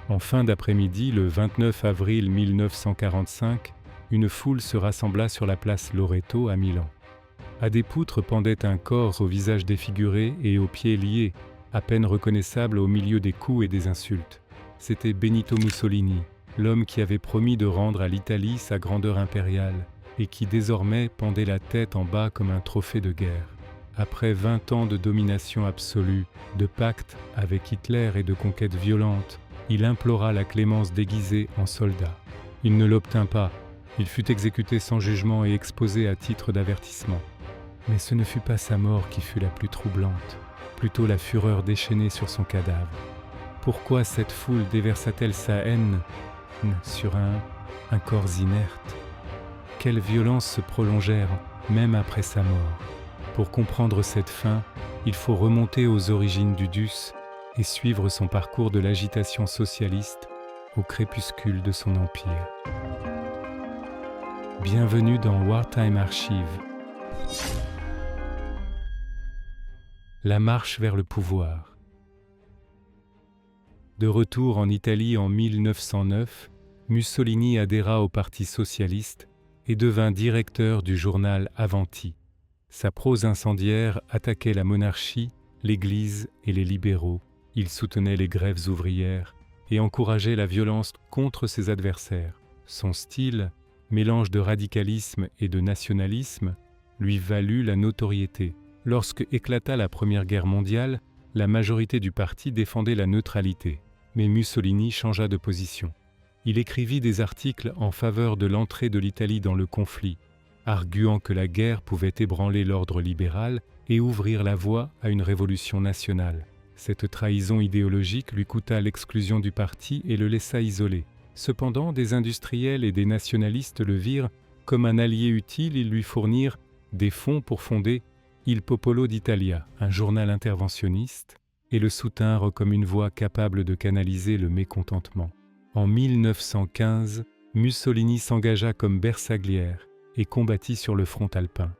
En fin d'après-midi, le 29 avril 1945, une foule se rassembla sur la place Loreto à Milan. À des poutres pendait un corps au visage défiguré et aux pieds liés, à peine reconnaissable au milieu des coups et des insultes. C'était Benito Mussolini, l'homme qui avait promis de rendre à l'Italie sa grandeur impériale et qui désormais pendait la tête en bas comme un trophée de guerre. Après 20 ans de domination absolue, de pacte avec Hitler et de conquêtes violentes, il implora la clémence déguisée en soldat. Il ne l'obtint pas, il fut exécuté sans jugement et exposé à titre d'avertissement. Mais ce ne fut pas sa mort qui fut la plus troublante, plutôt la fureur déchaînée sur son cadavre. Pourquoi cette foule déversa-t-elle sa haine sur un corps inerte? Quelles violences se prolongèrent même après sa mort? Pour comprendre cette fin, il faut remonter aux origines du DUS et suivre son parcours de l'agitation socialiste au crépuscule de son empire. Bienvenue dans Wartime Archive. La marche vers le pouvoir. De retour en Italie en 1909, Mussolini adhéra au Parti socialiste et devint directeur du journal Avanti. Sa prose incendiaire attaquait la monarchie, l'Église et les libéraux. Il soutenait les grèves ouvrières et encourageait la violence contre ses adversaires. Son style, mélange de radicalisme et de nationalisme, lui valut la notoriété. Lorsque éclata la Première Guerre mondiale, la majorité du parti défendait la neutralité. Mais Mussolini changea de position. Il écrivit des articles en faveur de l'entrée de l'Italie dans le conflit, arguant que la guerre pouvait ébranler l'ordre libéral et ouvrir la voie à une révolution nationale. Cette trahison idéologique lui coûta l'exclusion du parti et le laissa isolé. Cependant, des industriels et des nationalistes le virent comme un allié utile et lui fournirent des fonds pour fonder Il Popolo d'Italia, un journal interventionniste, et le soutinrent comme une voix capable de canaliser le mécontentement. En 1915, Mussolini s'engagea comme bersaglière et combattit sur le front alpin.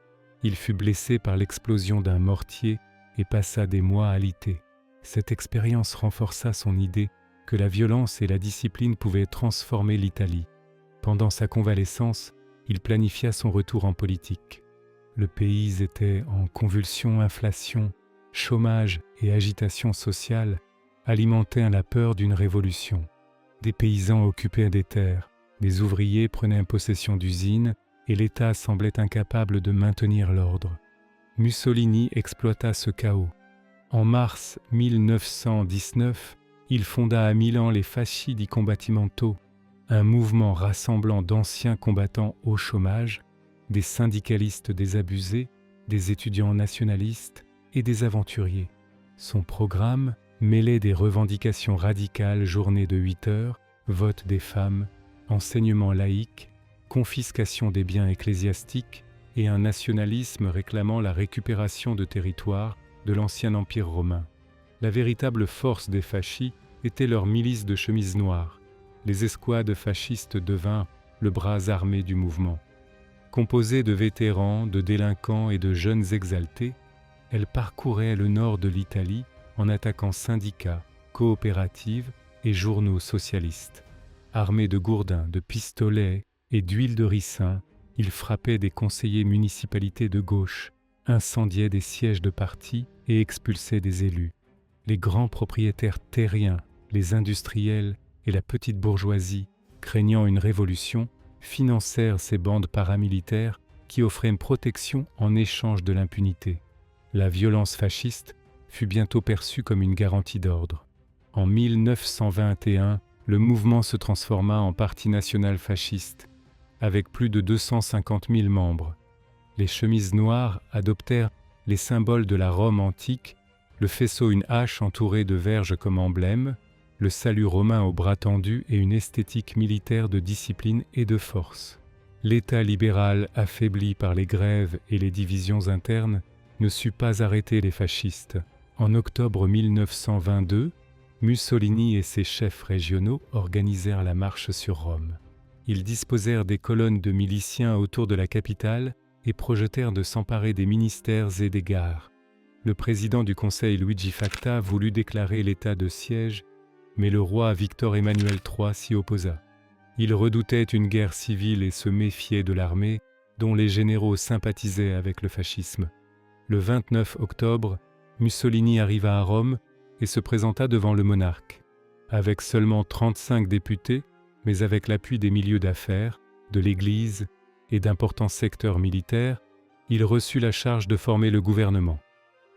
Il fut blessé par l'explosion d'un mortier et passa des mois alité. Cette expérience renforça son idée que la violence et la discipline pouvaient transformer l'Italie. Pendant sa convalescence, il planifia son retour en politique. Le pays était en convulsion, inflation, chômage et agitation sociale alimentaient la peur d'une révolution. Des paysans occupaient des terres, des ouvriers prenaient possession d'usines et l'État semblait incapable de maintenir l'ordre. Mussolini exploita ce chaos. En mars 1919, il fonda à Milan les Fasci di Combattimento, un mouvement rassemblant d'anciens combattants au chômage, des syndicalistes désabusés, des étudiants nationalistes et des aventuriers. Son programme mêlait des revendications radicales journées de 8 heures, vote des femmes, enseignement laïque, confiscation des biens ecclésiastiques et un nationalisme réclamant la récupération de territoires de l'ancien empire romain. La véritable force des fascis était leur milice de chemises noires. Les escouades fascistes devinrent le bras armé du mouvement. Composée de vétérans, de délinquants et de jeunes exaltés, elle parcourait le nord de l'Italie en attaquant syndicats, coopératives et journaux socialistes. Armés de gourdins, de pistolets et d'huile de ricin, ils frappaient des conseillers municipalités de gauche, incendiaient des sièges de partis et expulsaient des élus. Les grands propriétaires terriens, les industriels et la petite bourgeoisie, craignant une révolution, financèrent ces bandes paramilitaires qui offraient une protection en échange de l'impunité. La violence fasciste fut bientôt perçue comme une garantie d'ordre. En 1921, le mouvement se transforma en Parti national fasciste, avec plus de 250 000 membres. Les chemises noires adoptèrent les symboles de la Rome antique, le faisceau, une hache entourée de verges comme emblème, le salut romain au bras tendu et une esthétique militaire de discipline et de force. L'État libéral, affaibli par les grèves et les divisions internes, ne sut pas arrêter les fascistes. En octobre 1922, Mussolini et ses chefs régionaux organisèrent la marche sur Rome. Ils disposèrent des colonnes de miliciens autour de la capitale et projetèrent de s'emparer des ministères et des gares. Le président du Conseil Luigi Facta voulut déclarer l'état de siège, mais le roi Victor Emmanuel III s'y opposa. Il redoutait une guerre civile et se méfiait de l'armée, dont les généraux sympathisaient avec le fascisme. Le 29 octobre, Mussolini arriva à Rome et se présenta devant le monarque. Avec seulement 35 députés, mais avec l'appui des milieux d'affaires, de l'Église et d'importants secteurs militaires, il reçut la charge de former le gouvernement.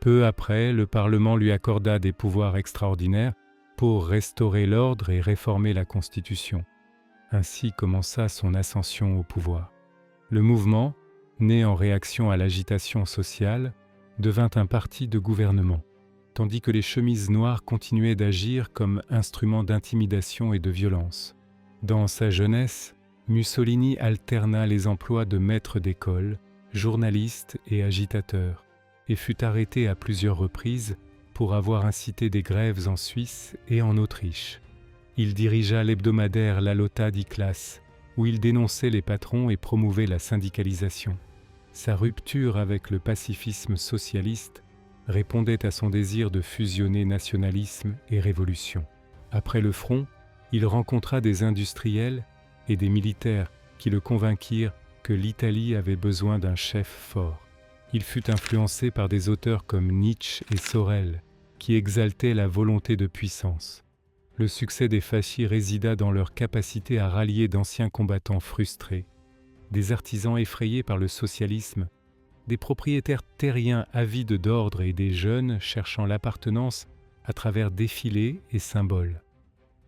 Peu après, le Parlement lui accorda des pouvoirs extraordinaires pour restaurer l'ordre et réformer la Constitution. Ainsi commença son ascension au pouvoir. Le mouvement, né en réaction à l'agitation sociale, devint un parti de gouvernement, tandis que les chemises noires continuaient d'agir comme instruments d'intimidation et de violence. Dans sa jeunesse, Mussolini alterna les emplois de maître d'école, journaliste et agitateur, et fut arrêté à plusieurs reprises pour avoir incité des grèves en Suisse et en Autriche. Il dirigea l'hebdomadaire La Lotta di Classe, où il dénonçait les patrons et promouvait la syndicalisation. Sa rupture avec le pacifisme socialiste répondait à son désir de fusionner nationalisme et révolution. Après le front, il rencontra des industriels et des militaires qui le convainquirent que l'Italie avait besoin d'un chef fort. Il fut influencé par des auteurs comme Nietzsche et Sorel, qui exaltaient la volonté de puissance. Le succès des fascis résida dans leur capacité à rallier d'anciens combattants frustrés, des artisans effrayés par le socialisme, des propriétaires terriens avides d'ordre et des jeunes cherchant l'appartenance à travers défilés et symboles.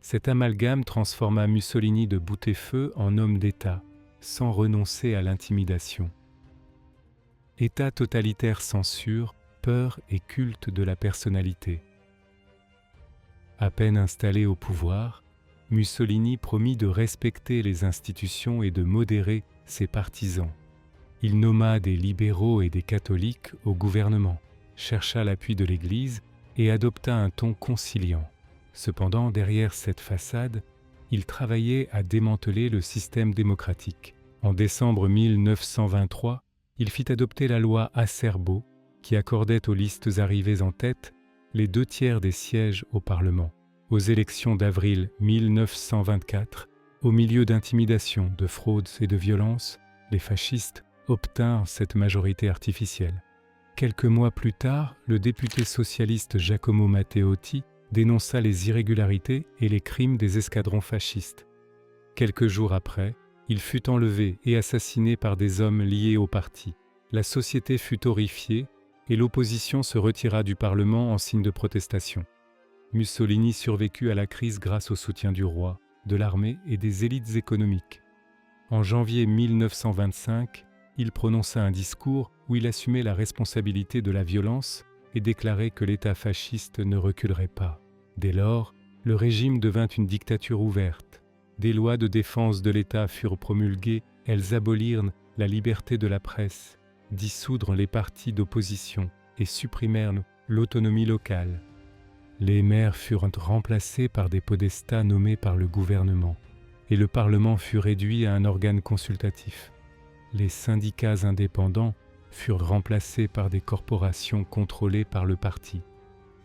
Cet amalgame transforma Mussolini de boutefeu en homme d'État, sans renoncer à l'intimidation. État totalitaire censure, peur et culte de la personnalité. À peine installé au pouvoir, Mussolini promit de respecter les institutions et de modérer ses partisans. Il nomma des libéraux et des catholiques au gouvernement, chercha l'appui de l'Église et adopta un ton conciliant. Cependant, derrière cette façade, il travaillait à démanteler le système démocratique. En décembre 1923, il fit adopter la loi Acerbo, qui accordait aux listes arrivées en tête les 2/3 des sièges au Parlement. Aux élections d'avril 1924, au milieu d'intimidations, de fraudes et de violences, les fascistes obtinrent cette majorité artificielle. Quelques mois plus tard, le député socialiste Giacomo Matteotti dénonça les irrégularités et les crimes des escadrons fascistes. Quelques jours après, il fut enlevé et assassiné par des hommes liés au parti. La société fut horrifiée et l'opposition se retira du Parlement en signe de protestation. Mussolini survécut à la crise grâce au soutien du roi, de l'armée et des élites économiques. En janvier 1925, il prononça un discours où il assumait la responsabilité de la violence et déclarait que l'État fasciste ne reculerait pas. Dès lors, le régime devint une dictature ouverte. Des lois de défense de l'État furent promulguées, elles abolirent la liberté de la presse, dissoudre les partis d'opposition et supprimèrent l'autonomie locale. Les maires furent remplacés par des podestats nommés par le gouvernement, et le Parlement fut réduit à un organe consultatif. Les syndicats indépendants furent remplacés par des corporations contrôlées par le parti.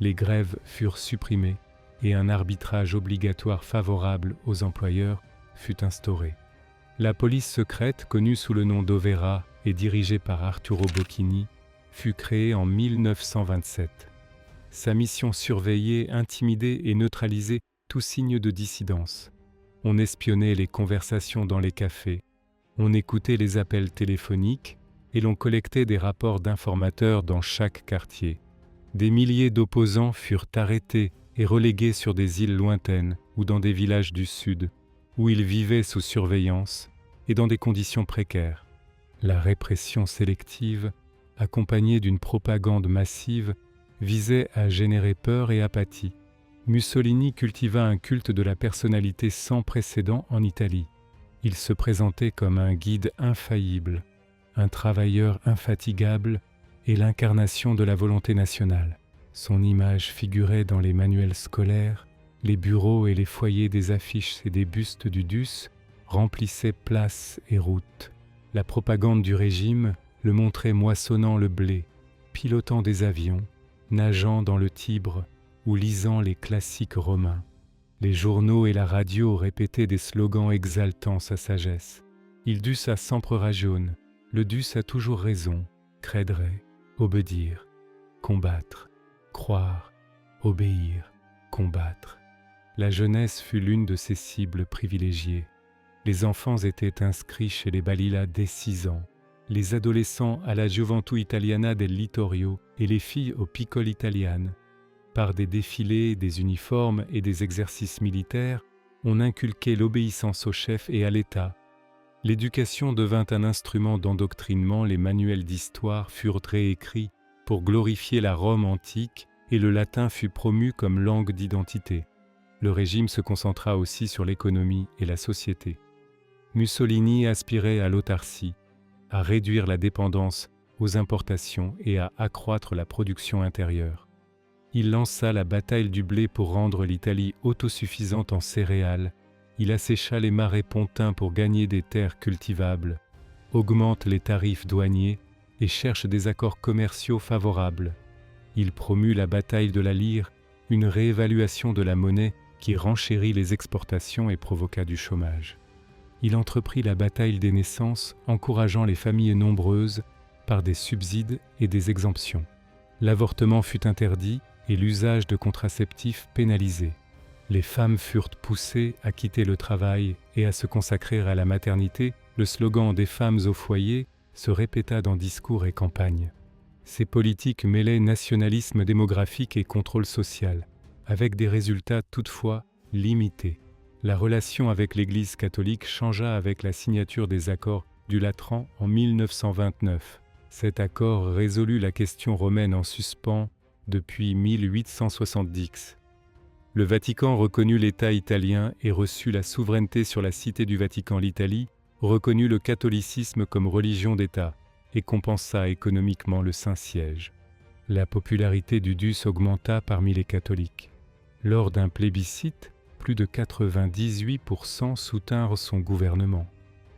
Les grèves furent supprimées et un arbitrage obligatoire favorable aux employeurs fut instauré. La police secrète, connue sous le nom d'Overa et dirigée par Arturo Bocchini, fut créée en 1927. Sa mission surveillait, intimidait et neutralisait tout signe de dissidence. On espionnait les conversations dans les cafés, on écoutait les appels téléphoniques et l'on collectait des rapports d'informateurs dans chaque quartier. Des milliers d'opposants furent arrêtés et relégués sur des îles lointaines ou dans des villages du Sud, où ils vivaient sous surveillance et dans des conditions précaires. La répression sélective, accompagnée d'une propagande massive, visait à générer peur et apathie. Mussolini cultiva un culte de la personnalité sans précédent en Italie. Il se présentait comme un guide infaillible, un travailleur infatigable et l'incarnation de la volonté nationale. Son image figurait dans les manuels scolaires, les bureaux et les foyers des affiches et des bustes du DUS remplissaient places et routes. La propagande du régime le montrait moissonnant le blé, pilotant des avions, nageant dans le Tibre ou lisant les classiques romains. Les journaux et la radio répétaient des slogans exaltant sa sagesse. Il dus a sempre ragione, le dus a toujours raison, credere, obédir, combattre, croire, obéir, combattre. La jeunesse fut l'une de ses cibles privilégiées. Les enfants étaient inscrits chez les Balilla dès 6 ans, les adolescents à la Gioventù Italiana del Littorio et les filles au Piccole Italiane. Par des défilés, des uniformes et des exercices militaires, on inculquait l'obéissance au chef et à l'État. L'éducation devint un instrument d'endoctrinement, les manuels d'histoire furent réécrits pour glorifier la Rome antique et le latin fut promu comme langue d'identité. Le régime se concentra aussi sur l'économie et la société. Mussolini aspirait à l'autarcie, à réduire la dépendance aux importations et à accroître la production intérieure. Il lança la bataille du blé pour rendre l'Italie autosuffisante en céréales. Il assécha les marais pontins pour gagner des terres cultivables, augmente les tarifs douaniers et cherche des accords commerciaux favorables. Il promut la bataille de la lire, une réévaluation de la monnaie qui renchérit les exportations et provoqua du chômage. Il entreprit la bataille des naissances, encourageant les familles nombreuses par des subsides et des exemptions. L'avortement fut interdit et l'usage de contraceptifs pénalisé. Les femmes furent poussées à quitter le travail et à se consacrer à la maternité. Le slogan des femmes au foyer se répéta dans discours et campagnes. Ces politiques mêlaient nationalisme démographique et contrôle social, avec des résultats toutefois limités. La relation avec l'Église catholique changea avec la signature des accords du Latran en 1929. Cet accord résolut la question romaine en suspens depuis 1870. Le Vatican reconnut l'État italien et reçut la souveraineté sur la cité du Vatican. L'Italie reconnut le catholicisme comme religion d'État et compensa économiquement le Saint-Siège. La popularité du DUS augmenta parmi les catholiques. Lors d'un plébiscite, plus de 98% soutinrent son gouvernement.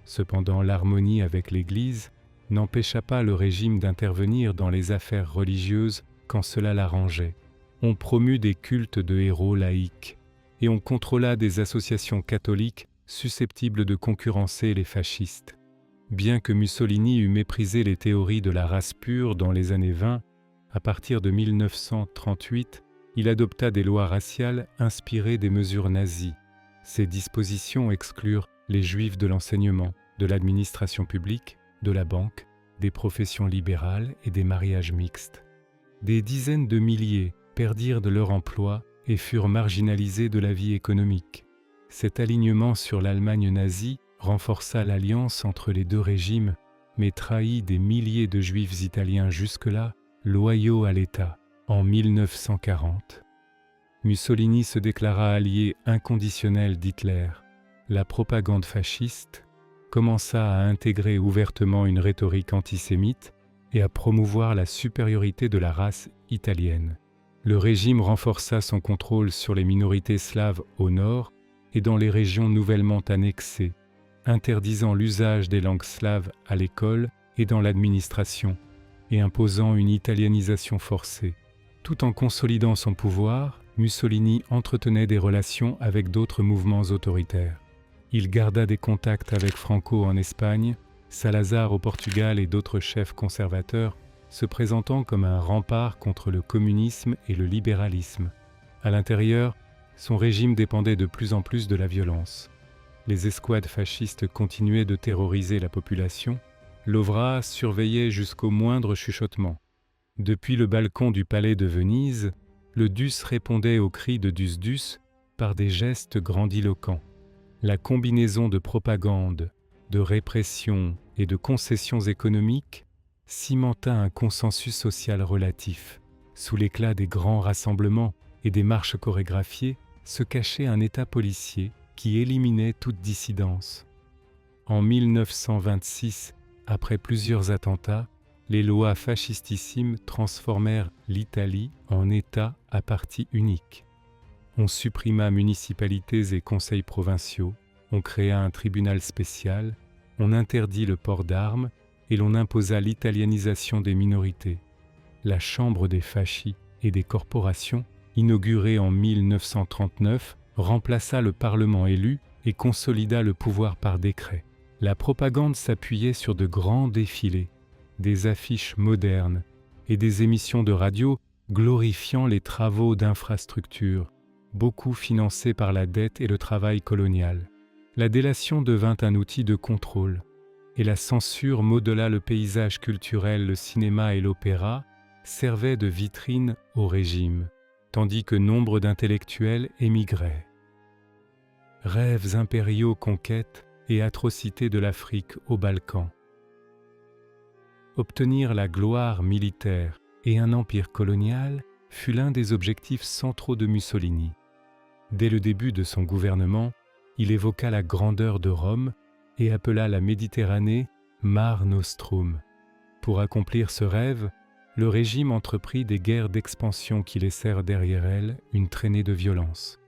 Cependant, l'harmonie avec l'Église n'empêcha pas le régime d'intervenir dans les affaires religieuses quand cela l'arrangeait. On promut des cultes de héros laïques et on contrôla des associations catholiques susceptibles de concurrencer les fascistes. Bien que Mussolini eût méprisé les théories de la race pure dans les années 20, à partir de 1938, il adopta des lois raciales inspirées des mesures nazies. Ces dispositions exclurent les juifs de l'enseignement, de l'administration publique, de la banque, des professions libérales et des mariages mixtes. Des dizaines de milliers perdirent de leur emploi et furent marginalisés de la vie économique. Cet alignement sur l'Allemagne nazie renforça l'alliance entre les deux régimes, mais trahit des milliers de juifs italiens jusque-là loyaux à l'État. En 1940, Mussolini se déclara allié inconditionnel d'Hitler. La propagande fasciste commença à intégrer ouvertement une rhétorique antisémite et à promouvoir la supériorité de la race italienne. Le régime renforça son contrôle sur les minorités slaves au nord et dans les régions nouvellement annexées, interdisant l'usage des langues slaves à l'école et dans l'administration, et imposant une italianisation forcée. Tout en consolidant son pouvoir, Mussolini entretenait des relations avec d'autres mouvements autoritaires. Il garda des contacts avec Franco en Espagne, Salazar au Portugal et d'autres chefs conservateurs, se présentant comme un rempart contre le communisme et le libéralisme. À l'intérieur, son régime dépendait de plus en plus de la violence. Les escouades fascistes continuaient de terroriser la population. Lovra surveillait jusqu'au moindre chuchotement. Depuis le balcon du palais de Venise, le DUS répondait aux cris de Dus par des gestes grandiloquents. La combinaison de propagande, de répression et de concessions économiques cimenta un consensus social relatif. Sous l'éclat des grands rassemblements et des marches chorégraphiées se cachait un État policier qui éliminait toute dissidence. En 1926, après plusieurs attentats, les lois fascistissimes transformèrent l'Italie en État à parti unique. On supprima municipalités et conseils provinciaux, on créa un tribunal spécial, on interdit le port d'armes et l'on imposa l'italianisation des minorités. La Chambre des fascis et des corporations, inaugurée en 1939, remplaça le Parlement élu et consolida le pouvoir par décret. La propagande s'appuyait sur de grands défilés, des affiches modernes et des émissions de radio glorifiant les travaux d'infrastructure, beaucoup financés par la dette et le travail colonial. La délation devint un outil de contrôle, et la censure modela le paysage culturel, le cinéma et l'opéra servaient de vitrine au régime, tandis que nombre d'intellectuels émigraient. Rêves impériaux, conquêtes et atrocités de l'Afrique aux Balkans. Obtenir la gloire militaire et un empire colonial fut l'un des objectifs centraux de Mussolini. Dès le début de son gouvernement, il évoqua la grandeur de Rome et appela la Méditerranée Mare Nostrum. Pour accomplir ce rêve, le régime entreprit des guerres d'expansion qui laissèrent derrière elles une traînée de violence.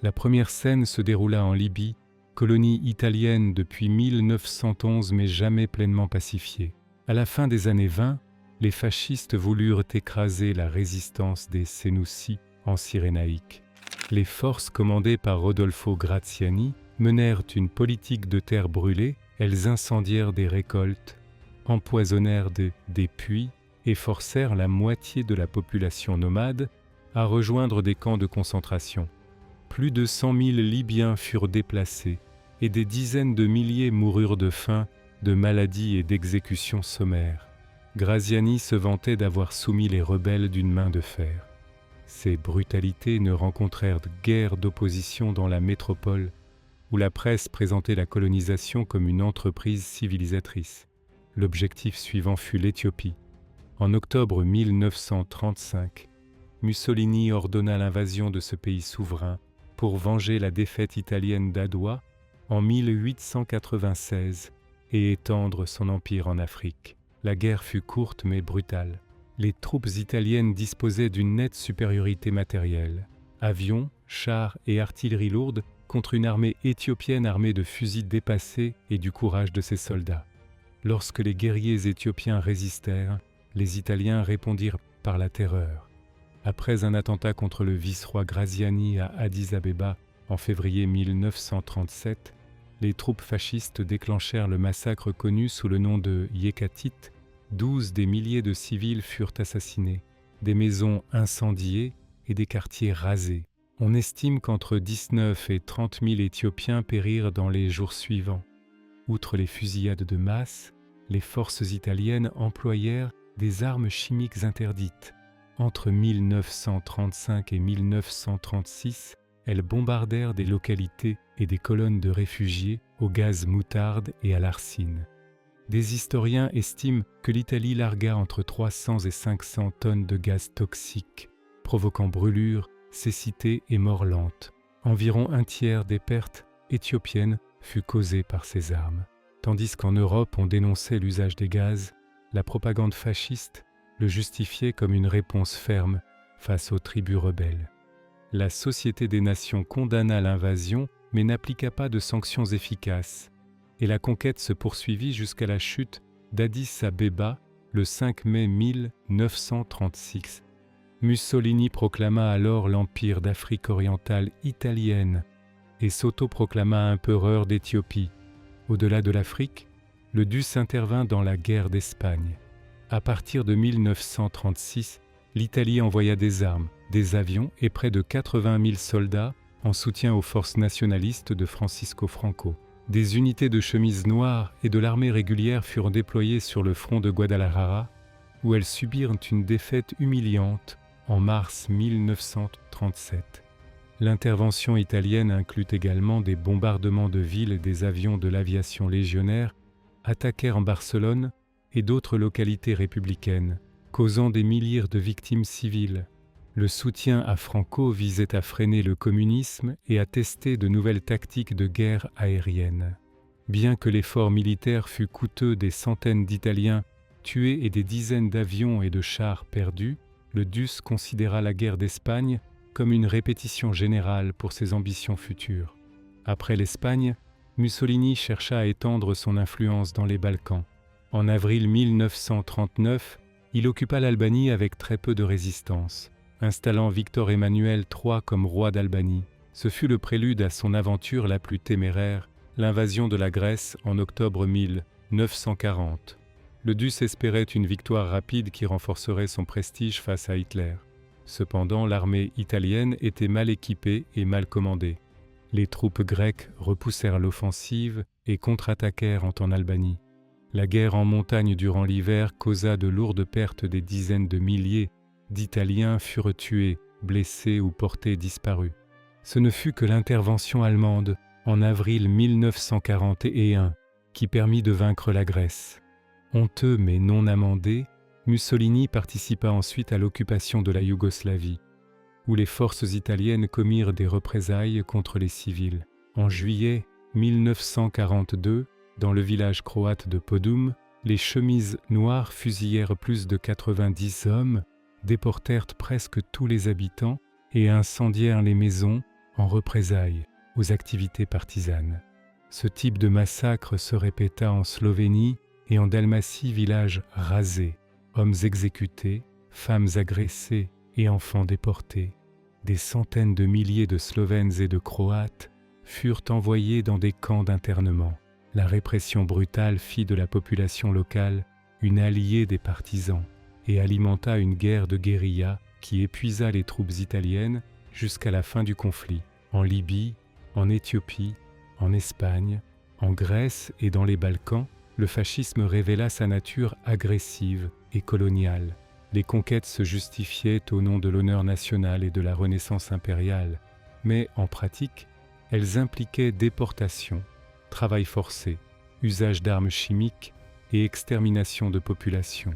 La première scène se déroula en Libye, colonie italienne depuis 1911 mais jamais pleinement pacifiée. À la fin des années 20, les fascistes voulurent écraser la résistance des Senoussi en Cyrénaïque. Les forces commandées par Rodolfo Graziani menèrent une politique de terre brûlée, elles incendièrent des récoltes, empoisonnèrent des puits et forcèrent la moitié de la population nomade à rejoindre des camps de concentration. Plus de 100 000 Libyens furent déplacés et des dizaines de milliers moururent de faim, de maladies et d'exécutions sommaires. Graziani se vantait d'avoir soumis les rebelles d'une main de fer. Ces brutalités ne rencontrèrent guère d'opposition dans la métropole, où la presse présentait la colonisation comme une entreprise civilisatrice. L'objectif suivant fut l'Éthiopie. En octobre 1935, Mussolini ordonna l'invasion de ce pays souverain pour venger la défaite italienne d'Adwa en 1896 et étendre son empire en Afrique. La guerre fut courte mais brutale. Les troupes italiennes disposaient d'une nette supériorité matérielle. Avions, chars et artillerie lourde contre une armée éthiopienne armée de fusils dépassés et du courage de ses soldats. Lorsque les guerriers éthiopiens résistèrent, les Italiens répondirent par la terreur. Après un attentat contre le vice-roi Graziani à Addis-Abeba en février 1937, les troupes fascistes déclenchèrent le massacre connu sous le nom de Yekatit. 12 des milliers de civils furent assassinés, des maisons incendiées et des quartiers rasés. On estime qu'entre 19 et 30 000 Éthiopiens périrent dans les jours suivants. Outre les fusillades de masse, les forces italiennes employèrent des armes chimiques interdites. Entre 1935 et 1936, elles bombardèrent des localités et des colonnes de réfugiés au gaz moutarde et à l'arsine. Des historiens estiment que l'Italie largua entre 300 et 500 tonnes de gaz toxiques, provoquant brûlures, cécité et mort lente. Environ un tiers des pertes éthiopiennes fut causée par ces armes. Tandis qu'en Europe on dénonçait l'usage des gaz, la propagande fasciste le justifiait comme une réponse ferme face aux tribus rebelles. La Société des Nations condamna l'invasion mais n'appliqua pas de sanctions efficaces, et la conquête se poursuivit jusqu'à la chute d'Addis-Abeba le 5 mai 1936. Mussolini proclama alors l'Empire d'Afrique orientale italienne et s'autoproclama empereur d'Éthiopie. Au-delà de l'Afrique, le DUS intervint dans la guerre d'Espagne. À partir de 1936, l'Italie envoya des armes, des avions et près de 80 000 soldats en soutien aux forces nationalistes de Francisco Franco. Des unités de chemises noires et de l'armée régulière furent déployées sur le front de Guadalajara, où elles subirent une défaite humiliante en mars 1937. L'intervention italienne inclut également des bombardements de villes et des avions de l'aviation légionnaire attaquèrent en Barcelone et d'autres localités républicaines, causant des milliers de victimes civiles. Le soutien à Franco visait à freiner le communisme et à tester de nouvelles tactiques de guerre aérienne. Bien que l'effort militaire fût coûteux, des centaines d'Italiens tués et des dizaines d'avions et de chars perdus, le DUS considéra la guerre d'Espagne comme une répétition générale pour ses ambitions futures. Après l'Espagne, Mussolini chercha à étendre son influence dans les Balkans. En avril 1939, il occupa l'Albanie avec très peu de résistance, installant Victor Emmanuel III comme roi d'Albanie, Ce fut le prélude à son aventure la plus téméraire, l'invasion de la Grèce en octobre 1940. Le Duc espérait une victoire rapide qui renforcerait son prestige face à Hitler. Cependant, l'armée italienne était mal équipée et mal commandée. Les troupes grecques repoussèrent l'offensive et contre-attaquèrent en Albanie. La guerre en montagne durant l'hiver causa de lourdes pertes. Des dizaines de milliers d'Italiens furent tués, blessés ou portés disparus. Ce ne fut que l'intervention allemande en avril 1941 qui permit de vaincre la Grèce. Honteux mais non amendé, Mussolini participa ensuite à l'occupation de la Yougoslavie, où les forces italiennes commirent des représailles contre les civils. En juillet 1942, dans le village croate de Podum, les chemises noires fusillèrent plus de 90 hommes, déportèrent presque tous les habitants et incendièrent les maisons en représailles aux activités partisanes. Ce type de massacre se répéta en Slovénie et en Dalmatie, villages rasés, hommes exécutés, femmes agressées et enfants déportés. Des centaines de milliers de Slovènes et de Croates furent envoyés dans des camps d'internement. La répression brutale fit de la population locale une alliée des partisans et alimenta une guerre de guérilla qui épuisa les troupes italiennes jusqu'à la fin du conflit. En Libye, en Éthiopie, en Espagne, en Grèce et dans les Balkans, le fascisme révéla sa nature agressive et coloniale. Les conquêtes se justifiaient au nom de l'honneur national et de la renaissance impériale, mais en pratique, elles impliquaient déportation, travail forcé, usage d'armes chimiques et extermination de populations.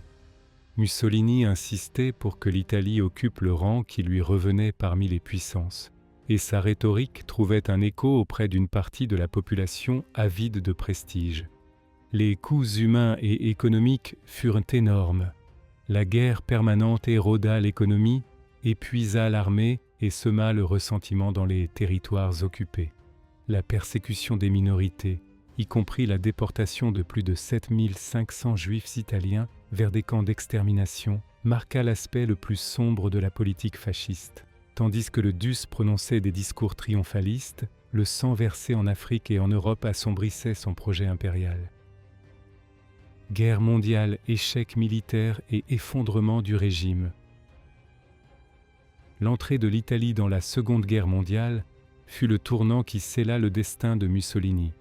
Mussolini insistait pour que l'Italie occupe le rang qui lui revenait parmi les puissances, et sa rhétorique trouvait un écho auprès d'une partie de la population avide de prestige. Les coûts humains et économiques furent énormes. La guerre permanente éroda l'économie, épuisa l'armée et sema le ressentiment dans les territoires occupés. La persécution des minorités, y compris la déportation de plus de 7500 juifs italiens vers des camps d'extermination, marqua l'aspect le plus sombre de la politique fasciste. Tandis que le DUS prononçait des discours triomphalistes, le sang versé en Afrique et en Europe assombrissait son projet impérial. Guerre mondiale, échec militaire et effondrement du régime. L'entrée de l'Italie dans la Seconde Guerre mondiale fut le tournant qui scella le destin de Mussolini.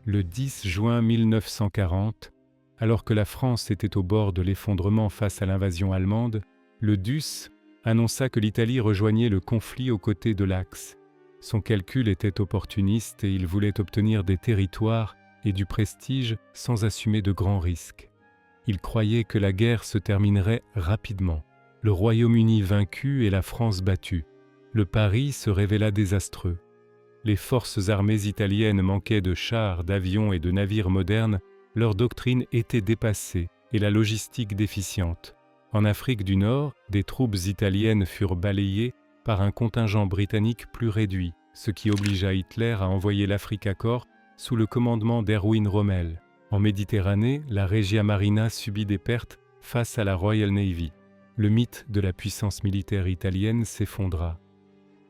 Le 10 juin 1940, alors que la France était au bord de l'effondrement face à l'invasion allemande, le DUS annonça que l'Italie rejoignait le conflit aux côtés de l'Axe. Son calcul était opportuniste et il voulait obtenir des territoires et du prestige sans assumer de grands risques. Il croyait que la guerre se terminerait rapidement, le Royaume-Uni vaincu et la France battue. Le pari se révéla désastreux. Les forces armées italiennes manquaient de chars, d'avions et de navires modernes, leur doctrine était dépassée et la logistique déficiente. En Afrique du Nord, des troupes italiennes furent balayées par un contingent britannique plus réduit, ce qui obligea Hitler à envoyer l'Africa Corps sous le commandement d'Erwin Rommel. En Méditerranée, la Regia Marina subit des pertes face à la Royal Navy. Le mythe de la puissance militaire italienne s'effondra.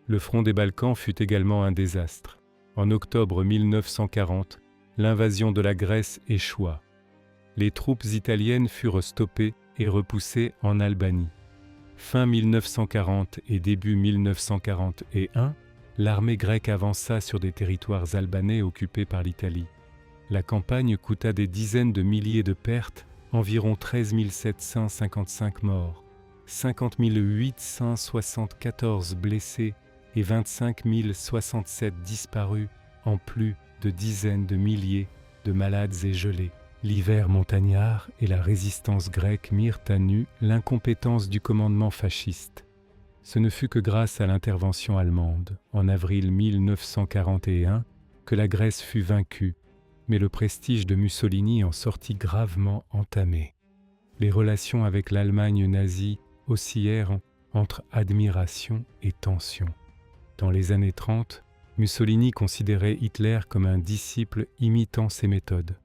Le front des Balkans fut également un désastre. En octobre 1940, l'invasion de la Grèce échoua. Les troupes italiennes furent stoppées et repoussées en Albanie. Fin 1940 et début 1941, l'armée grecque avança sur des territoires albanais occupés par l'Italie. La campagne coûta des dizaines de milliers de pertes, environ 13 755 morts, 50 874 blessés et 25 067 disparus, en plus de dizaines de milliers de malades et gelés. L'hiver montagnard et la résistance grecque mirent à nu l'incompétence du commandement fasciste. Ce ne fut que grâce à l'intervention allemande, en avril 1941, que la Grèce fut vaincue, mais le prestige de Mussolini en sortit gravement entamé. Les relations avec l'Allemagne nazie oscillèrent entre admiration et tension. Dans les années 30, Mussolini considérait Hitler comme un disciple imitant ses méthodes.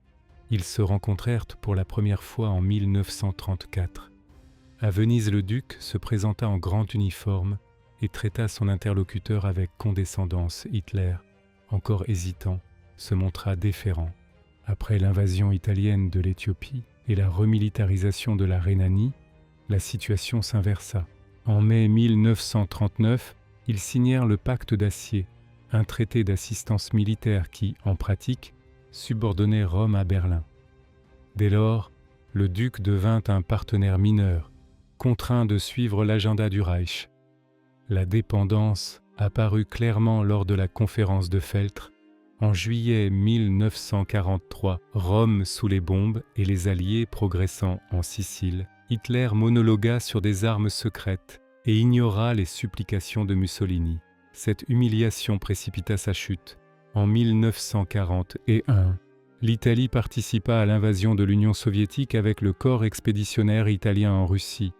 Ils se rencontrèrent pour la première fois en 1934. À Venise, le duc se présenta en grand uniforme et traita son interlocuteur avec condescendance. Hitler, encore hésitant, se montra déférent. Après l'invasion italienne de l'Éthiopie et la remilitarisation de la Rhénanie, la situation s'inversa. En mai 1939, ils signèrent le pacte d'Acier, un traité d'assistance militaire qui, en pratique, subordonnait Rome à Berlin. Dès lors, le duc devint un partenaire mineur, contraint de suivre l'agenda du Reich. La dépendance apparut clairement lors de la conférence de Feltre. En juillet 1943, Rome sous les bombes et les Alliés progressant en Sicile, Hitler monologua sur des armes secrètes et ignora les supplications de Mussolini. Cette humiliation précipita sa chute. En 1941, l'Italie participa à l'invasion de l'Union soviétique avec le corps expéditionnaire italien en Russie.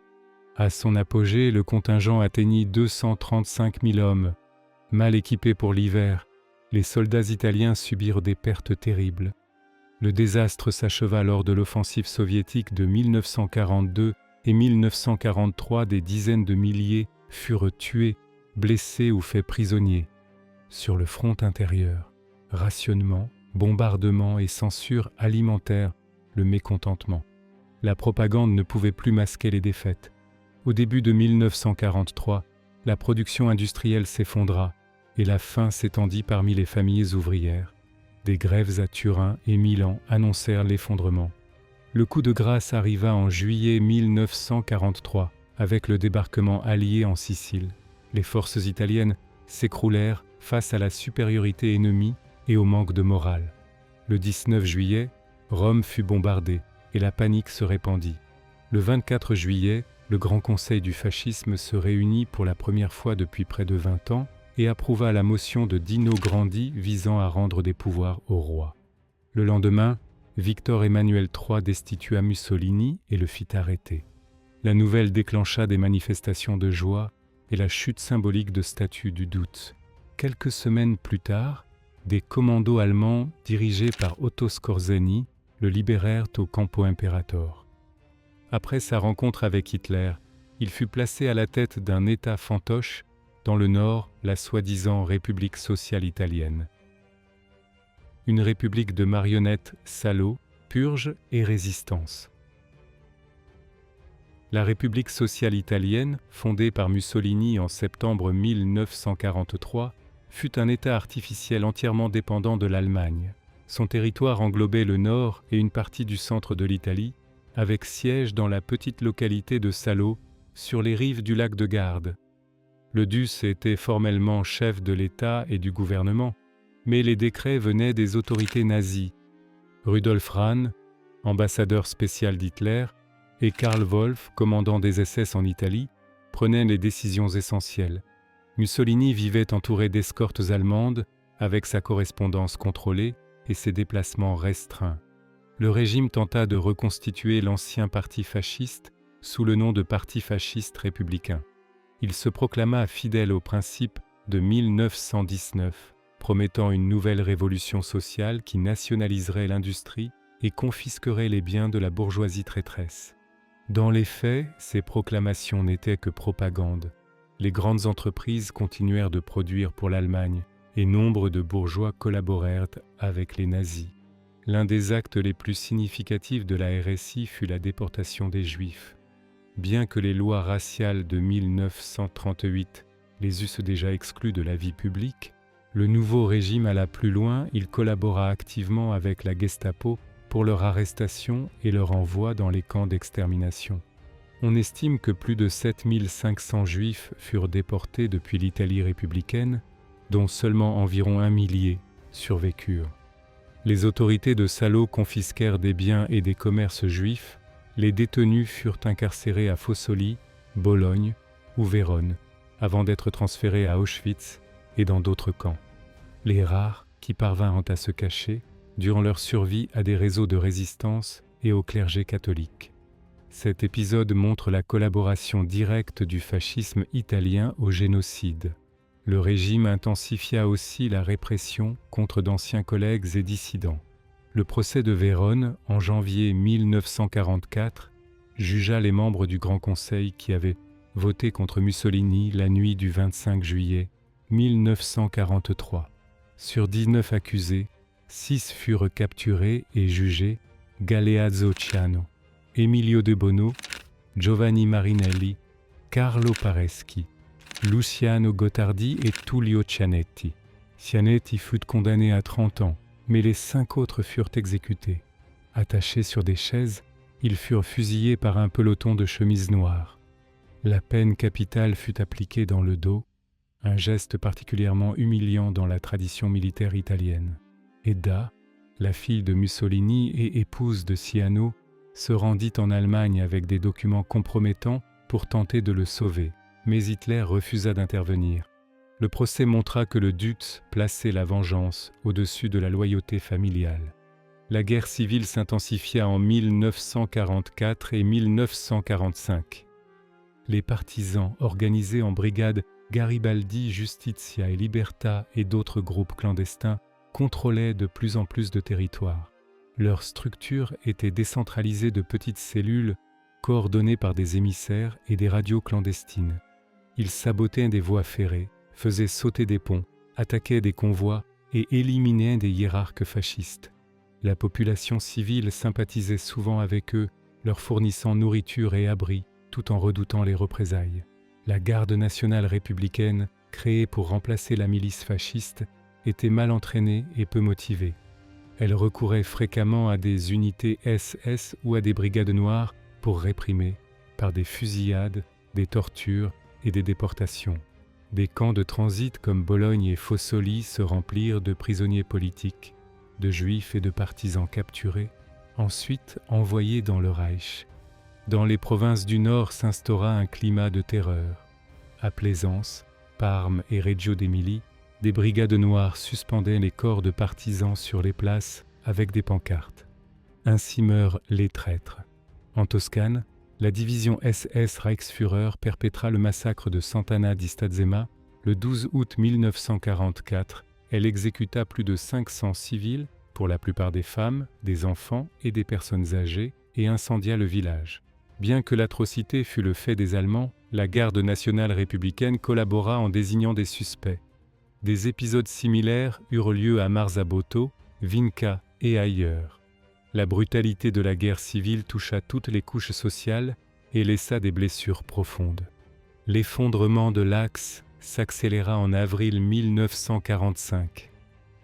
À son apogée, le contingent atteignit 235 000 hommes. Mal équipés pour l'hiver, les soldats italiens subirent des pertes terribles. Le désastre s'acheva lors de l'offensive soviétique de 1942 et 1943. Des dizaines de milliers furent tués, blessés ou faits prisonniers. Sur le front intérieur, rationnement, bombardement et censure alimentaire, le mécontentement. La propagande ne pouvait plus masquer les défaites. Au début de 1943, la production industrielle s'effondra et la faim s'étendit parmi les familles ouvrières. Des grèves à Turin et Milan annoncèrent l'effondrement. Le coup de grâce arriva en juillet 1943 avec le débarquement allié en Sicile. Les forces italiennes s'écroulèrent face à la supériorité ennemie et au manque de morale. Le 19 juillet, Rome fut bombardée et la panique se répandit. Le 24 juillet, le Grand Conseil du fascisme se réunit pour la première fois depuis près de 20 ans et approuva la motion de Dino Grandi visant à rendre des pouvoirs au roi. Le lendemain, Victor Emmanuel III destitua Mussolini et le fit arrêter. La nouvelle déclencha des manifestations de joie et la chute symbolique de statues du doute. Quelques semaines plus tard, des commandos allemands dirigés par Otto Skorzeny le libérèrent au Campo Imperator. Après sa rencontre avec Hitler, il fut placé à la tête d'un État fantoche dans le nord, la soi-disant République sociale italienne. Une république de marionnettes, salauds, purges et résistance. La République sociale italienne, fondée par Mussolini en septembre 1943, fut un État artificiel entièrement dépendant de l'Allemagne. Son territoire englobait le nord et une partie du centre de l'Italie, avec siège dans la petite localité de Salo, sur les rives du lac de Garde. Le duc était formellement chef de l'État et du gouvernement, mais les décrets venaient des autorités nazies. Rudolf Rahn, ambassadeur spécial d'Hitler, et Karl Wolff, commandant des SS en Italie, prenaient les décisions essentielles. Mussolini vivait entouré d'escortes allemandes, avec sa correspondance contrôlée et ses déplacements restreints. Le régime tenta de reconstituer l'ancien parti fasciste sous le nom de Parti fasciste républicain. Il se proclama fidèle aux principes de 1919, promettant une nouvelle révolution sociale qui nationaliserait l'industrie et confisquerait les biens de la bourgeoisie traîtresse. Dans les faits, ces proclamations n'étaient que propagande. Les grandes entreprises continuèrent de produire pour l'Allemagne et nombre de bourgeois collaborèrent avec les nazis. L'un des actes les plus significatifs de la RSI fut la déportation des Juifs. Bien que les lois raciales de 1938 les eussent déjà exclus de la vie publique, le nouveau régime alla plus loin, il collabora activement avec la Gestapo pour leur arrestation et leur envoi dans les camps d'extermination. On estime que plus de 7500 Juifs furent déportés depuis l'Italie républicaine, dont seulement environ 1 millier survécurent. Les autorités de Salo confisquèrent des biens et des commerces juifs. Les détenus furent incarcérés à Fossoli, Bologne ou Vérone, avant d'être transférés à Auschwitz et dans d'autres camps. Les rares qui parvinrent à se cacher durant leur survie à des réseaux de résistance et au clergé catholique. Cet épisode montre la collaboration directe du fascisme italien au génocide. Le régime intensifia aussi la répression contre d'anciens collègues et dissidents. Le procès de Vérone, en janvier 1944, jugea les membres du Grand Conseil qui avaient voté contre Mussolini la nuit du 25 juillet 1943. Sur 19 accusés, 6 furent capturés et jugés: Galeazzo Ciano, Emilio De Bono, Giovanni Marinelli, Carlo Pareschi, Luciano Gottardi et Tullio Cianetti. Cianetti fut condamné à 30 ans, mais les 5 autres furent exécutés. Attachés sur des chaises, ils furent fusillés par un peloton de chemises noires. La peine capitale fut appliquée dans le dos, un geste particulièrement humiliant dans la tradition militaire italienne. Edda, la fille de Mussolini et épouse de Ciano, se rendit en Allemagne avec des documents compromettants pour tenter de le sauver, mais Hitler refusa d'intervenir. Le procès montra que le Dutz plaçait la vengeance au-dessus de la loyauté familiale. La guerre civile s'intensifia en 1944 et 1945. Les partisans, organisés en brigades Garibaldi, Justizia et Libertà et d'autres groupes clandestins, contrôlaient de plus en plus de territoires. Leur structure était décentralisée de petites cellules coordonnées par des émissaires et des radios clandestines. Ils sabotaient des voies ferrées, faisaient sauter des ponts, attaquaient des convois et éliminaient des hiérarques fascistes. La population civile sympathisait souvent avec eux, leur fournissant nourriture et abri, tout en redoutant les représailles. La garde nationale républicaine, créée pour remplacer la milice fasciste, était mal entraînée et peu motivée. Elle recourait fréquemment à des unités SS ou à des brigades noires pour réprimer, par des fusillades, des tortures et des déportations. Des camps de transit comme Bologne et Fossoli se remplirent de prisonniers politiques, de juifs et de partisans capturés, ensuite envoyés dans le Reich. Dans les provinces du Nord s'instaura un climat de terreur. À Plaisance, Parme et Reggio d'Émilie, des brigades noires suspendaient les corps de partisans sur les places avec des pancartes. Ainsi meurent les traîtres. En Toscane, la division SS Reichsführer perpétra le massacre de Sant'Anna di Stazzema le 12 août 1944. Elle exécuta plus de 500 civils, pour la plupart des femmes, des enfants et des personnes âgées, et incendia le village. Bien que l'atrocité fût le fait des Allemands, la garde nationale républicaine collabora en désignant des suspects. Des épisodes similaires eurent lieu à Marzabotto, Vinca et ailleurs. La brutalité de la guerre civile toucha toutes les couches sociales et laissa des blessures profondes. L'effondrement de l'Axe s'accéléra en avril 1945.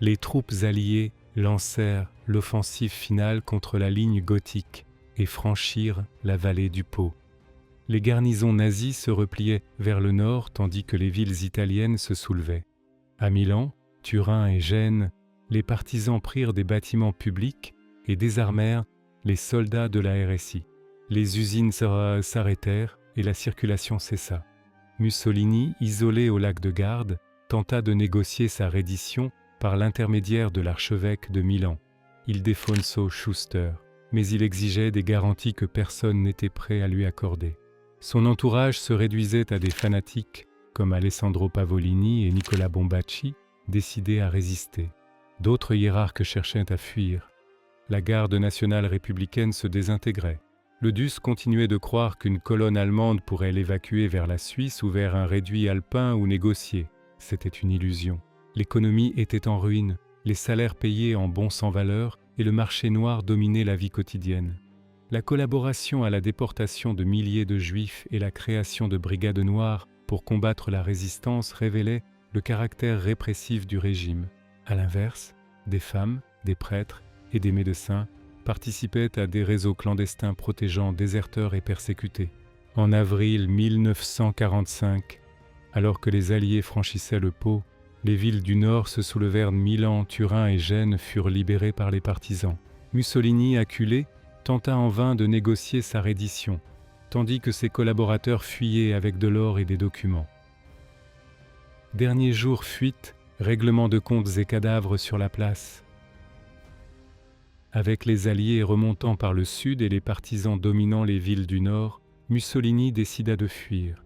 Les troupes alliées lancèrent l'offensive finale contre la ligne gothique et franchirent la vallée du Pô. Les garnisons nazies se repliaient vers le nord tandis que les villes italiennes se soulevaient. À Milan, Turin et Gênes, les partisans prirent des bâtiments publics et désarmèrent les soldats de la RSI. Les usines s'arrêtèrent et la circulation cessa. Mussolini, isolé au lac de Garde, tenta de négocier sa reddition par l'intermédiaire de l'archevêque de Milan, Ildefonso Schuster, mais il exigeait des garanties que personne n'était prêt à lui accorder. Son entourage se réduisait à des fanatiques comme Alessandro Pavolini et Nicola Bombacci, décidés à résister. D'autres hiérarques cherchaient à fuir. La garde nationale républicaine se désintégrait. Le DUS continuait de croire qu'une colonne allemande pourrait l'évacuer vers la Suisse ou vers un réduit alpin ou négocier. C'était une illusion. L'économie était en ruine, les salaires payés en bons sans valeur et le marché noir dominait la vie quotidienne. La collaboration à la déportation de milliers de juifs et la création de brigades noires pour combattre la résistance révélaient le caractère répressif du régime. À l'inverse, des femmes, des prêtres et des médecins participaient à des réseaux clandestins protégeant déserteurs et persécutés. En avril 1945, alors que les Alliés franchissaient le Pô, les villes du Nord se soulevèrent. Milan, Turin et Gênes furent libérées par les partisans. Mussolini, acculé, tenta en vain de négocier sa reddition, tandis que ses collaborateurs fuyaient avec de l'or et des documents. Dernier jour fuite, règlement de comptes et cadavres sur la place. Avec les Alliés remontant par le sud et les partisans dominant les villes du Nord, Mussolini décida de fuir.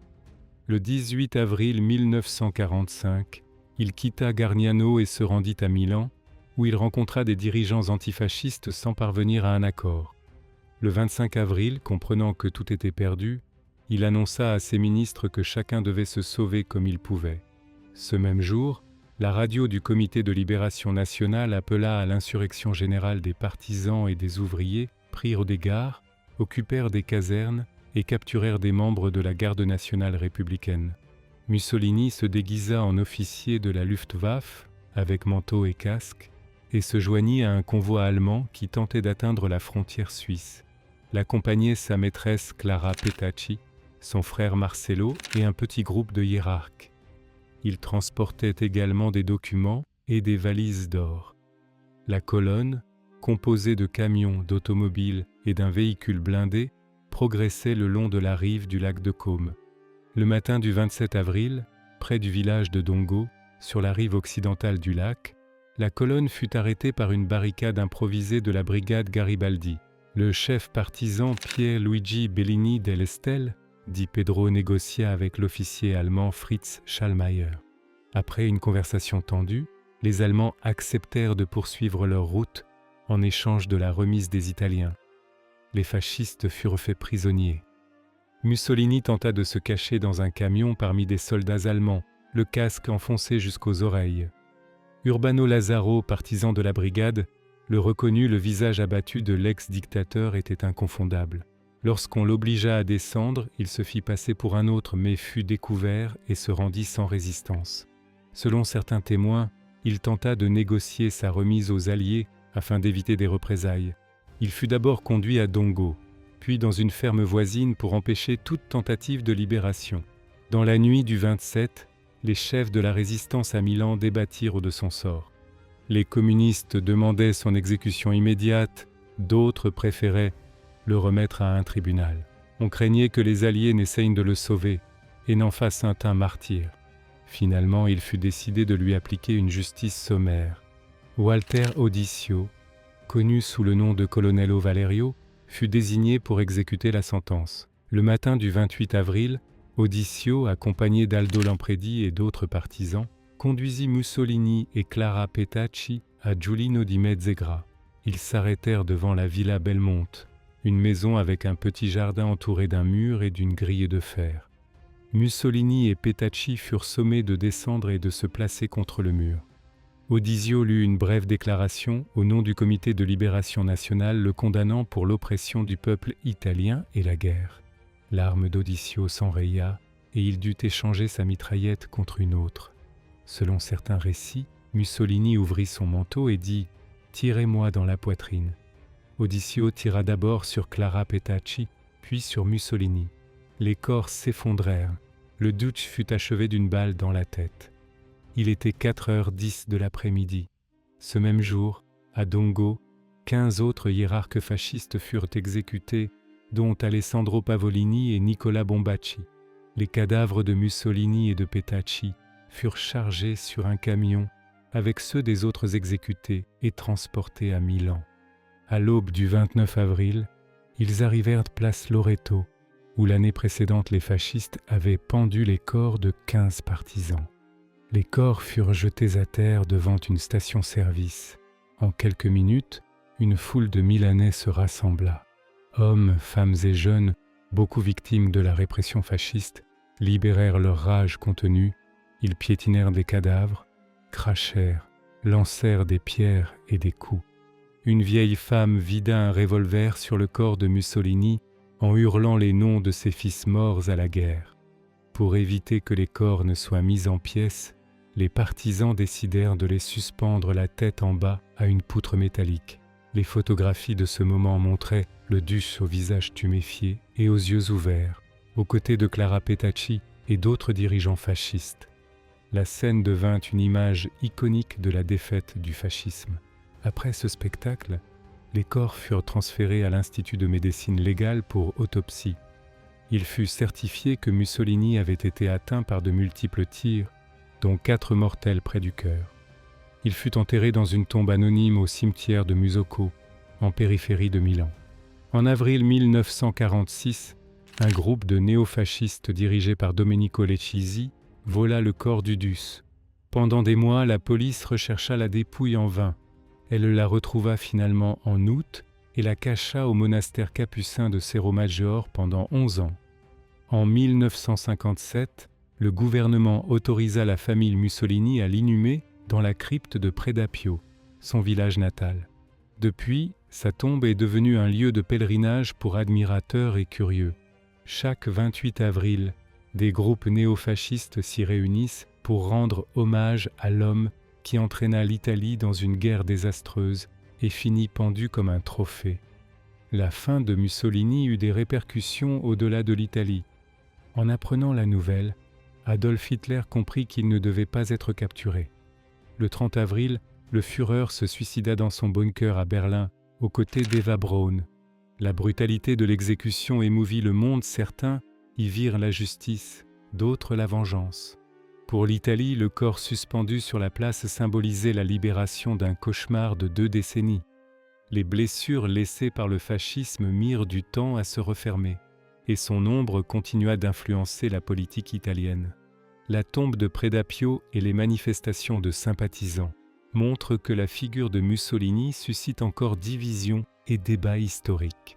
Le 18 avril 1945, il quitta Gargnano et se rendit à Milan, où il rencontra des dirigeants antifascistes sans parvenir à un accord. Le 25 avril, comprenant que tout était perdu, Il annonça à ses ministres que chacun devait se sauver comme il pouvait. Ce même jour, la radio du Comité de libération nationale appela à l'insurrection générale des partisans et des ouvriers, prirent des gares, occupèrent des casernes et capturèrent des membres de la garde nationale républicaine. Mussolini se déguisa en officier de la Luftwaffe, avec manteau et casque, et se joignit à un convoi allemand qui tentait d'atteindre la frontière suisse. L'accompagnait sa maîtresse Clara Petacci, son frère Marcello et un petit groupe de hiérarques. Il transportait également des documents et des valises d'or. La colonne, composée de camions, d'automobiles et d'un véhicule blindé, progressait le long de la rive du lac de Côme. Le matin du 27 avril, près du village de Dongo, sur la rive occidentale du lac, la colonne fut arrêtée par une barricade improvisée de la brigade Garibaldi. Le chef partisan Pierluigi Bellini dell'Estelle, dit Pedro, négocia avec l'officier allemand Fritz Schallmayer. Après une conversation tendue, les Allemands acceptèrent de poursuivre leur route en échange de la remise des Italiens. Les fascistes furent faits prisonniers. Mussolini tenta de se cacher dans un camion parmi des soldats allemands, le casque enfoncé jusqu'aux oreilles. Urbano Lazzaro, partisan de la brigade, le reconnut, le visage abattu de l'ex-dictateur était inconfondable. Lorsqu'on l'obligea à descendre, il se fit passer pour un autre mais fut découvert et se rendit sans résistance. Selon certains témoins, il tenta de négocier sa remise aux Alliés afin d'éviter des représailles. Il fut d'abord conduit à Dongo, puis dans une ferme voisine pour empêcher toute tentative de libération. Dans la nuit du 27, les chefs de la résistance à Milan débattirent de son sort. Les communistes demandaient son exécution immédiate, d'autres préféraient le remettre à un tribunal. On craignait que les Alliés n'essayent de le sauver et n'en fassent un martyr. Finalement, il fut décidé de lui appliquer une justice sommaire. Walter Audicio, connu sous le nom de Colonnello Valerio, fut désigné pour exécuter la sentence. Le matin du 28 avril, Audicio, accompagné d'Aldo Lampredi et d'autres partisans, conduisit Mussolini et Clara Petacci à Giulino di Mezzegra. Ils s'arrêtèrent devant la Villa Belmonte, une maison avec un petit jardin entouré d'un mur et d'une grille de fer. Mussolini et Petacci furent sommés de descendre et de se placer contre le mur. Audicio lut une brève déclaration au nom du Comité de libération nationale le condamnant pour l'oppression du peuple italien et la guerre. L'arme d'Audicio s'enraya et il dut échanger sa mitraillette contre une autre. Selon certains récits, Mussolini ouvrit son manteau et dit « Tirez-moi dans la poitrine ». Audicio tira d'abord sur Clara Petacci, puis sur Mussolini. Les corps s'effondrèrent. Le Duce fut achevé d'une balle dans la tête. Il était 4h10 de l'après-midi. Ce même jour, à Dongo, 15 autres hiérarques fascistes furent exécutés, dont Alessandro Pavolini et Nicola Bombacci. Les cadavres de Mussolini et de Petacci furent chargés sur un camion avec ceux des autres exécutés et transportés à Milan. À l'aube du 29 avril, ils arrivèrent place Loreto, où l'année précédente les fascistes avaient pendu les corps de 15 partisans. Les corps furent jetés à terre devant une station-service. En quelques minutes, une foule de Milanais se rassembla. Hommes, femmes et jeunes, beaucoup victimes de la répression fasciste, libérèrent leur rage contenue, ils piétinèrent des cadavres, crachèrent, lancèrent des pierres et des coups. Une vieille femme vida un revolver sur le corps de Mussolini en hurlant les noms de ses fils morts à la guerre. Pour éviter que les corps ne soient mis en pièces, les partisans décidèrent de les suspendre la tête en bas à une poutre métallique. Les photographies de ce moment montraient le Duce au visage tuméfié et aux yeux ouverts, aux côtés de Clara Petacci et d'autres dirigeants fascistes. La scène devint une image iconique de la défaite du fascisme. Après ce spectacle, les corps furent transférés à l'Institut de médecine légale pour autopsie. Il fut certifié que Mussolini avait été atteint par de multiples tirs, dont 4 mortels près du cœur. Il fut enterré dans une tombe anonyme au cimetière de Musocco, en périphérie de Milan. En avril 1946, un groupe de néofascistes dirigé par Domenico Lecisi vola le corps du Duce. Pendant des mois, la police rechercha la dépouille en vain. Elle la retrouva finalement en août et la cacha au monastère capucin de Cerro Maggiore pendant 11 ans. En 1957, le gouvernement autorisa la famille Mussolini à l'inhumer dans la crypte de Predapio, son village natal. Depuis, sa tombe est devenue un lieu de pèlerinage pour admirateurs et curieux. Chaque 28 avril, des groupes néofascistes s'y réunissent pour rendre hommage à l'homme qui entraîna l'Italie dans une guerre désastreuse et finit pendu comme un trophée. La fin de Mussolini eut des répercussions au-delà de l'Italie. En apprenant la nouvelle, Adolf Hitler comprit qu'il ne devait pas être capturé. Le 30 avril, le Führer se suicida dans son bunker à Berlin, aux côtés d'Eva Braun. La brutalité de l'exécution émouvit le monde, certains y virent la justice, d'autres la vengeance. Pour l'Italie, le corps suspendu sur la place symbolisait la libération d'un cauchemar de 2 décennies. Les blessures laissées par le fascisme mirent du temps à se refermer, et son ombre continua d'influencer la politique italienne. La tombe de Predapio et les manifestations de sympathisants montrent que la figure de Mussolini suscite encore divisions et débats historiques.